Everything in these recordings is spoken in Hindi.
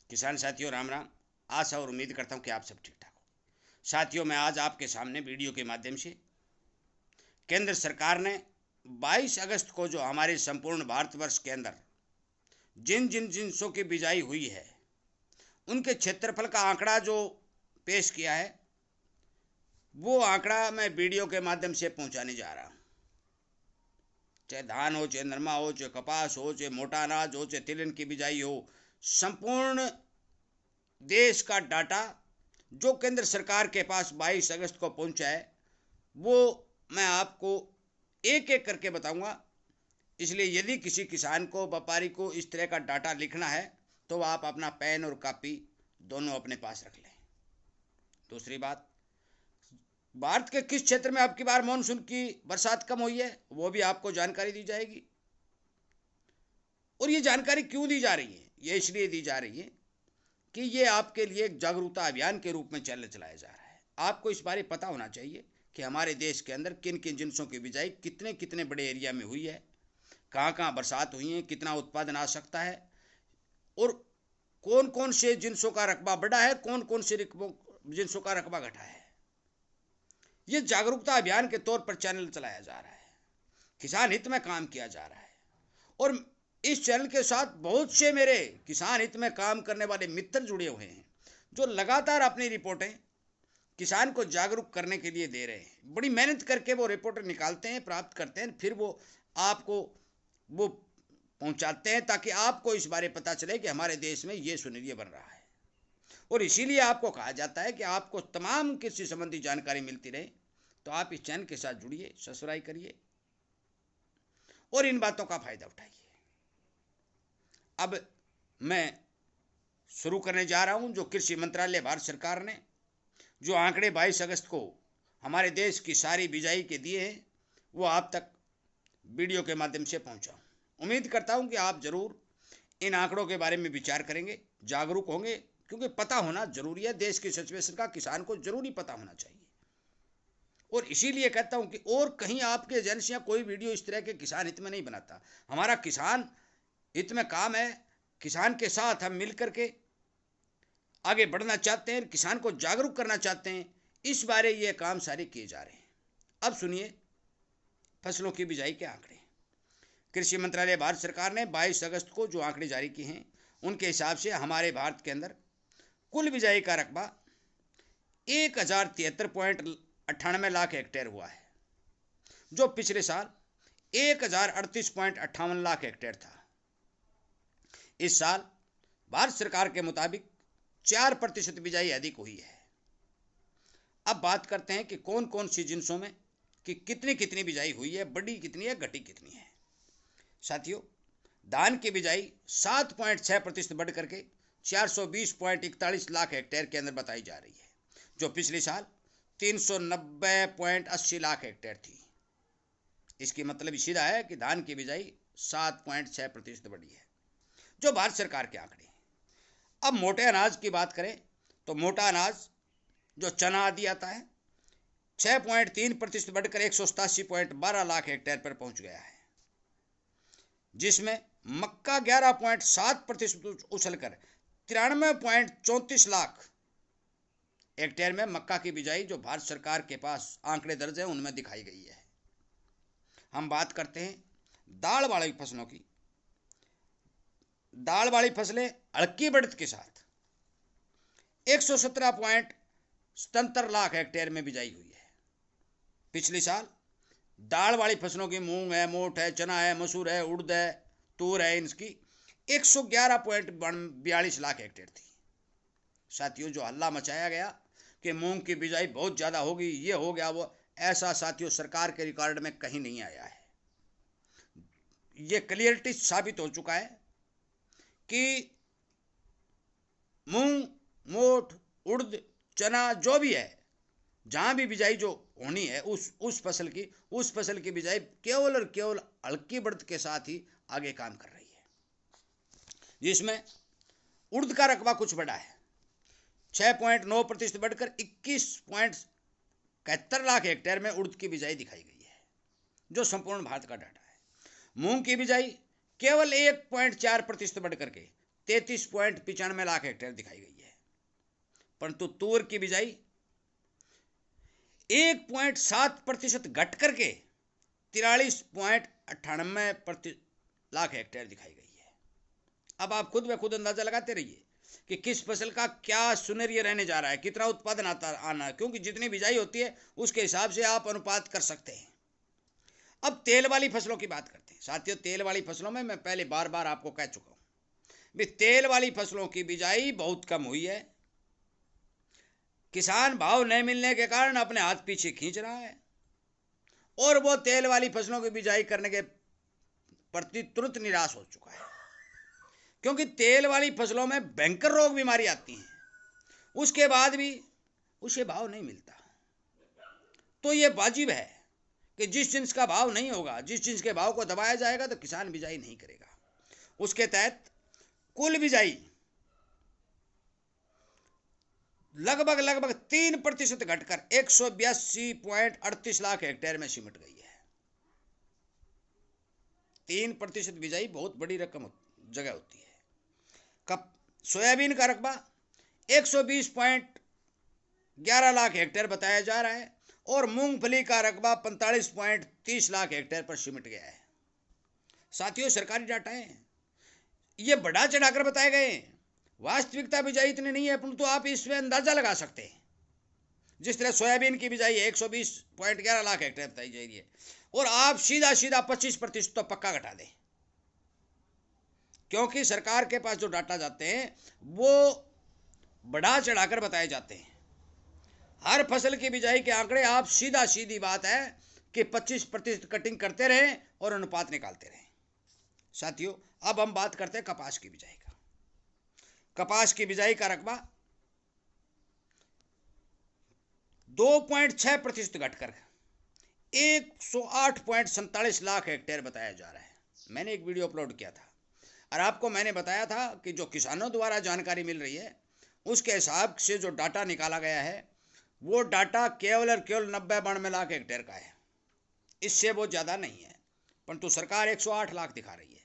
किसान साथियों राम राम। आशा और उम्मीद करता हूँ कि आप सब ठीक ठाक हो। साथियों, मैं आज आपके सामने वीडियो के माध्यम से केंद्र सरकार ने 22 अगस्त को जो हमारे संपूर्ण भारतवर्ष के अंदर जिन जिन जिनसों की बिजाई हुई है उनके क्षेत्रफल का आंकड़ा जो पेश किया है वो आंकड़ा मैं वीडियो के माध्यम से पहुंचाने जा रहा हूँ। चाहे धान हो, चाहे नरमा हो, चाहे कपास हो, चाहे मोटा अनाज हो, चाहे तिलहन की बिजाई हो, संपूर्ण देश का डाटा जो केंद्र सरकार के पास 22 अगस्त को पहुंचा है वो मैं आपको एक एक करके बताऊंगा। इसलिए यदि किसी किसान को, व्यापारी को इस तरह का डाटा लिखना है तो आप अपना पेन और कॉपी दोनों अपने पास रख लें। दूसरी बात, भारत के किस क्षेत्र में अब की बार मानसून की बरसात कम हुई है वो भी आपको जानकारी दी जाएगी। और ये जानकारी क्यों दी जा रही है? ये इसलिए दी जा रही है कि ये आपके लिए एक जागरूकता अभियान के रूप में चलाया जा रहा है। आपको इस बारे पता होना चाहिए कि हमारे देश के अंदर किन किन जिनसों की बिजाई कितने कितने बड़े एरिया में हुई है, कहाँ कहाँ बरसात हुई है, कितना उत्पादन आ सकता है और कौन कौन से जिनसों का रकबा बढ़ा है, कौन कौन से जिनसों का रकबा घटा है। ये जागरूकता अभियान के तौर पर चैनल चलाया जा रहा है, किसान हित में काम किया जा रहा है। और इस चैनल के साथ बहुत से मेरे किसान हित में काम करने वाले मित्र जुड़े हुए हैं जो लगातार अपनी रिपोर्टें किसान को जागरूक करने के लिए दे रहे हैं। बड़ी मेहनत करके वो रिपोर्ट निकालते हैं, प्राप्त करते हैं, फिर वो आपको वो पहुंचाते हैं ताकि आपको इस बारे पता चले कि हमारे देश में ये सुनिर्य बन रहा है। और इसीलिए आपको कहा जाता है कि आपको तमाम कृषि संबंधी जानकारी मिलती रहे तो आप इस चैनल के साथ जुड़िए, सब्सक्राइब करिए और इन बातों का फायदा उठाइए। अब मैं शुरू करने जा रहा हूं। जो कृषि मंत्रालय भारत सरकार ने जो आंकड़े 22 अगस्त को हमारे देश की सारी बिजाई के दिए हैं वो आप तक वीडियो के माध्यम से पहुंचाऊं। उम्मीद करता हूं कि आप जरूर इन आंकड़ों के बारे में विचार करेंगे, जागरूक होंगे, क्योंकि पता होना जरूरी है। देश की सिचुएशन का किसान को जरूरी पता होना चाहिए। और इसीलिए कहता हूं कि और कहीं आपके एजेंसियां कोई वीडियो इस तरह के किसान हित में नहीं बनाता। हमारा किसान हित में काम है। किसान के साथ हम मिलकर के आगे बढ़ना चाहते हैं, किसान को जागरूक करना चाहते हैं। इस बारे ये काम सारे किए जा रहे हैं। अब सुनिए फसलों की बिजाई के आंकड़े। कृषि मंत्रालय भारत सरकार ने 22 अगस्त को जो आंकड़े जारी किए हैं उनके हिसाब से हमारे भारत के अंदर कुल बिजाई का रकबा 1073.98 लाख हेक्टेयर हुआ है, जो पिछले साल 1038.58 लाख हेक्टेयर था। इस साल भारत सरकार के मुताबिक 4% बिजाई अधिक हुई है। अब बात करते हैं कि कौन कौन सी जिनसों में कि कितनी कितनी बिजाई हुई है, बढ़ी कितनी है, घटी कितनी है। साथियों, धान की बिजाई 7.6% बढ़ करके 420.41 लाख हेक्टेयर के अंदर बताई जा रही है, जो पिछले साल 390.80 लाख हेक्टेयर थी। इसकी मतलब सीधा है कि धान की बिजाई 7.6% बढ़ी है, जो भारत सरकार के आंकड़े। अब मोटे अनाज की बात करें तो मोटा अनाज जो चना आदि आता है 6.3% बढ़कर 187.12 लाख हेक्टेयर पर पहुंच गया है, जिसमें मक्का 11.7% उछलकर 93.34 लाख हेक्टेयर में मक्का की बिजाई जो भारत सरकार के पास आंकड़े दर्ज हैं उनमें दिखाई गई है। हम बात करते हैं दाल वाली फसलों की। दाल वाली फसलें हल्की बढ़त के साथ 117.77 लाख हेक्टेयर में बिजाई हुई है। पिछले साल दाल वाली फसलों की मूंग है, मोठ है, चना है, मसूर है, उड़द है, तूर है, इनकी 111.42 लाख हेक्टेयर थी। साथियों, जो हल्ला मचाया गया कि मूंग की बिजाई बहुत ज़्यादा होगी, ये हो गया वो, ऐसा साथियों सरकार के रिकॉर्ड में कहीं नहीं आया है। ये क्लियरिटी साबित हो चुका है कि मूंग, मोठ, उड़द, चना जो भी है, जहाँ भी बिजाई जो होनी है उस फसल की बिजाई केवल और केवल हल्की बढ़त के साथ ही आगे काम कर रही है, जिसमें उड़द का रकबा कुछ बढ़ा है। 6.9% बढ़कर 21.71 लाख हेक्टेयर में उड़द की बिजाई दिखाई गई है, जो संपूर्ण भारत का डाटा है। मूंग की बिजाई केवल 1.4% बढ़कर के 33.95 लाख हेक्टेयर दिखाई गई है, परंतु तूर की बिजाई 1.7% घट करके 43.98 लाख हेक्टेयर दिखाई गई है। अब आप खुद ब खुद अंदाजा लगाते रहिए कि किस फसल का क्या सुनहरी रहने जा रहा है, कितना उत्पादन आना है, क्योंकि जितनी बिजाई होती है उसके हिसाब से आप अनुपात कर सकते हैं। अब तेल वाली फसलों की बात करते हैं। साथियों, तेल वाली फसलों में मैं पहले बार बार आपको कह चुका हूं भी तेल वाली फसलों की बिजाई बहुत कम हुई है। किसान भाव नहीं मिलने के कारण अपने हाथ पीछे खींच रहा है और वो तेल वाली फसलों की बिजाई करने के प्रति तुरंत निराश हो चुका है, क्योंकि तेल वाली फसलों में भयंकर रोग बीमारी आती हैं, उसके बाद भी उसे भाव नहीं मिलता। तो ये वाजिब है कि जिस जिन्स का भाव नहीं होगा, जिस जिन्स के भाव को दबाया जाएगा, तो किसान बिजाई नहीं करेगा। उसके तहत कुल बिजाई लगभग 3% घटकर 182.38 लाख हेक्टेयर में सिमट गई है। 3% बिजाई बहुत बड़ी रकम जगह होती है। सोयाबीन का रकबा 120.11 लाख हेक्टेयर बताया जा रहा है और मूंगफली का रकबा 45.30 लाख हेक्टेयर पर सिमट गया है। साथियों, सरकारी डाटा है, ये बढ़ा चढ़ाकर बताए गए हैं। वास्तविकता बिजाई इतनी नहीं है, परंतु आप इसमें अंदाजा लगा सकते हैं। जिस तरह सोयाबीन की बिजाई 120.11 लाख हेक्टेयर बताई जा रही है और आप सीधा 25% तो पक्का घटा दें, क्योंकि सरकार के पास जो डाटा जाते हैं वो बढ़ा चढ़ाकर बताए जाते हैं। हर फसल की बिजाई के आंकड़े आप सीधी बात है कि 25% कटिंग करते रहें और अनुपात निकालते रहें। साथियों, अब हम बात करते हैं कपास की बिजाई का। कपास की बिजाई का रकबा 2.6% घटकर 108.47 लाख हेक्टेयर बताया जा रहा है। मैंने एक वीडियो अपलोड किया था और आपको मैंने बताया था कि जो किसानों द्वारा जानकारी मिल रही है उसके हिसाब से जो डाटा निकाला गया है वो डाटा केवल और केवल 90-92 लाख हेक्टेयर का है, इससे वो ज़्यादा नहीं है। परंतु सरकार 108 लाख दिखा रही है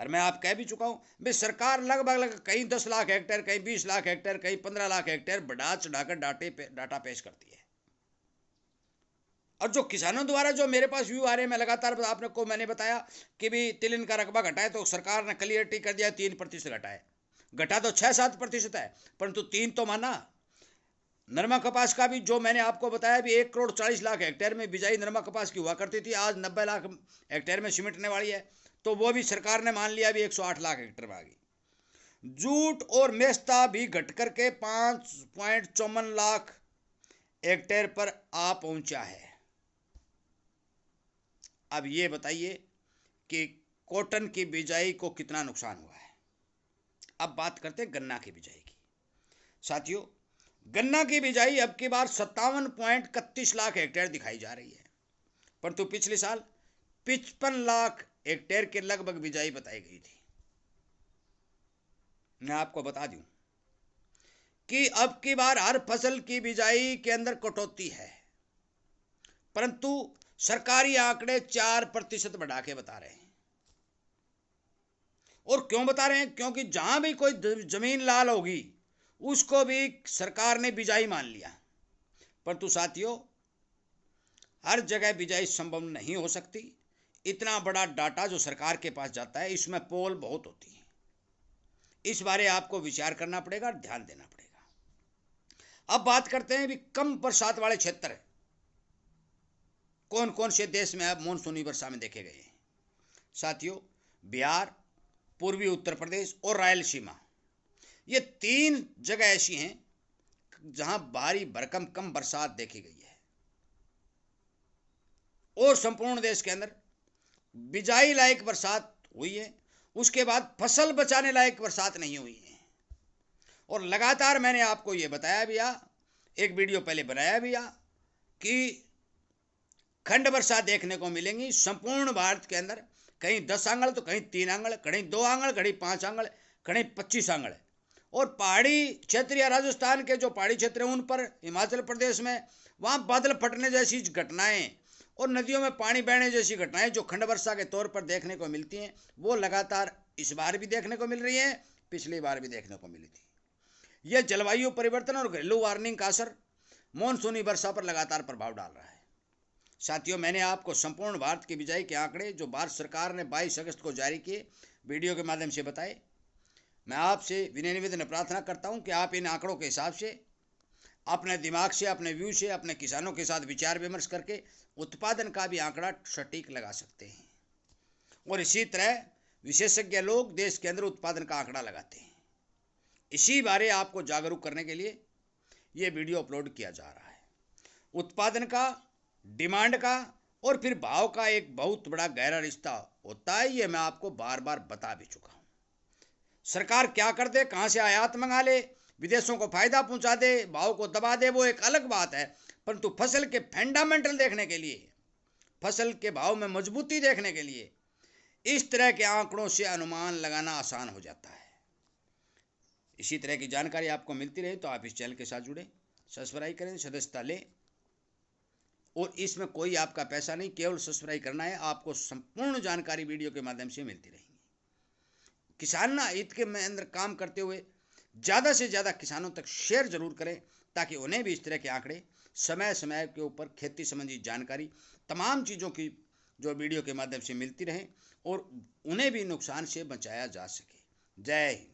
और मैं आप कह भी चुका हूँ भाई सरकार लगभग कहीं 10 लाख हेक्टेयर, कहीं 20 लाख हेक्टेयर, कहीं 15 लाख हेक्टेयर बढ़ा चढ़ाकर डाटा पेश करती है। और जो किसानों द्वारा जो मेरे पास व्यू आ रहे हैं, मैं लगातार आपने को मैंने बताया कि भी तिलहन का रकबा घटाए तो सरकार ने क्लियरिटी कर दिया 3% घटाए। घटा तो 6-7% है, परंतु 3 तो माना। नरमा कपास का भी जो मैंने आपको बताया भी 1,40,00,000 हेक्टेयर में बिजाई नरमा कपास की हुआ करती थी, आज 90 लाख हेक्टेयर में सिमटने वाली है, तो वो भी सरकार ने मान लिया भी 108 लाख हेक्टेयर में आ गई। जूट और मेस्ता भी घट करके 5.54 लाख हेक्टेयर पर आ पहुंचा है। अब ये बताइए कि कॉटन की बिजाई को कितना नुकसान हुआ है। अब बात करते हैं गन्ना की बिजाई की। साथियों, गन्ना की बिजाई अब की बार 57.31 लाख हेक्टेयर दिखाई जा रही है, परंतु पिछले साल 55 लाख हेक्टेयर के लगभग बिजाई बताई गई थी। मैं आपको बता दूं कि अब की बार हर फसल की बिजाई के अंदर कटौती है, परंतु सरकारी आंकड़े 4% बढ़ा के बता रहे हैं। और क्यों बता रहे हैं? क्योंकि जहां भी कोई जमीन लाल होगी उसको भी सरकार ने बिजाई मान लिया। परंतु साथियों, हर जगह बिजाई संभव नहीं हो सकती। इतना बड़ा डाटा जो सरकार के पास जाता है इसमें पोल बहुत होती है। इस बारे आपको विचार करना पड़ेगा और ध्यान देना पड़ेगा। अब बात करते हैं भी कम बरसात वाले क्षेत्र कौन कौन से देश में अब मानसूनी वर्षा में देखे गए हैं। साथियों, बिहार, पूर्वी उत्तर प्रदेश और रायलसीमा, ये 3 जगह ऐसी हैं जहां भारी भरकम कम बरसात देखी गई है और संपूर्ण देश के अंदर बिजाई लायक बरसात हुई है, उसके बाद फसल बचाने लायक बरसात नहीं हुई है। और लगातार मैंने आपको ये बताया भी, एक वीडियो पहले बनाया भी कि खंड वर्षा देखने को मिलेंगी संपूर्ण भारत के अंदर, कहीं 10 आंगल तो कहीं 3 आंगल, कहीं 2 आंगल, कहीं 5 आंगल, कहीं 25 आंगल। और पहाड़ी क्षेत्र या राजस्थान के जो पहाड़ी क्षेत्र हैं उन पर, हिमाचल प्रदेश में वहाँ बादल फटने जैसी घटनाएं और नदियों में पानी बहने जैसी घटनाएं जो खंड वर्षा के तौर पर देखने को मिलती हैं, वो लगातार इस बार भी देखने को मिल रही हैं, पिछली बार भी देखने को मिली थी। यह जलवायु परिवर्तन और घरेलू वार्मिंग का असर मानसूनी वर्षा पर लगातार प्रभाव डाल रहा है। साथियों, मैंने आपको संपूर्ण भारत की बिजाई के आंकड़े जो भारत सरकार ने 22 अगस्त को जारी किए वीडियो के माध्यम से बताए। मैं आपसे विनय निवेदन प्रार्थना करता हूं कि आप इन आंकड़ों के हिसाब से अपने दिमाग से, अपने व्यू से, अपने किसानों के साथ विचार विमर्श करके उत्पादन का भी आंकड़ा सटीक लगा सकते हैं। और इसी तरह विशेषज्ञ लोग देश के अंदर उत्पादन का आंकड़ा लगाते हैं। इसी बारे आपको जागरूक करने के लिए ये वीडियो अपलोड किया जा रहा है। उत्पादन का, डिमांड का और फिर भाव का एक बहुत बड़ा गहरा रिश्ता होता है। ये मैं आपको बार बार बता भी चुका हूँ। सरकार क्या कर दे, कहाँ से आयात मंगा ले, विदेशों को फायदा पहुंचा दे, भाव को दबा दे, वो एक अलग बात है। परंतु फसल के फंडामेंटल देखने के लिए, फसल के भाव में मजबूती देखने के लिए इस तरह के आंकड़ों से अनुमान लगाना आसान हो जाता है। इसी तरह की जानकारी आपको मिलती रहे तो आप इस चैनल के साथ जुड़े, सब्सक्राइब करें, सदस्यता लें। और इसमें कोई आपका पैसा नहीं, केवल सब्सक्राइब करना है। आपको संपूर्ण जानकारी वीडियो के माध्यम से मिलती रहेगी। किसान हित के अंदर काम करते हुए ज़्यादा से ज़्यादा किसानों तक शेयर जरूर करें, ताकि उन्हें भी इस तरह के आंकड़े समय समय के ऊपर खेती संबंधी जानकारी, तमाम चीज़ों की जो वीडियो के माध्यम से मिलती रहे और उन्हें भी नुकसान से बचाया जा सके। जय हिंद।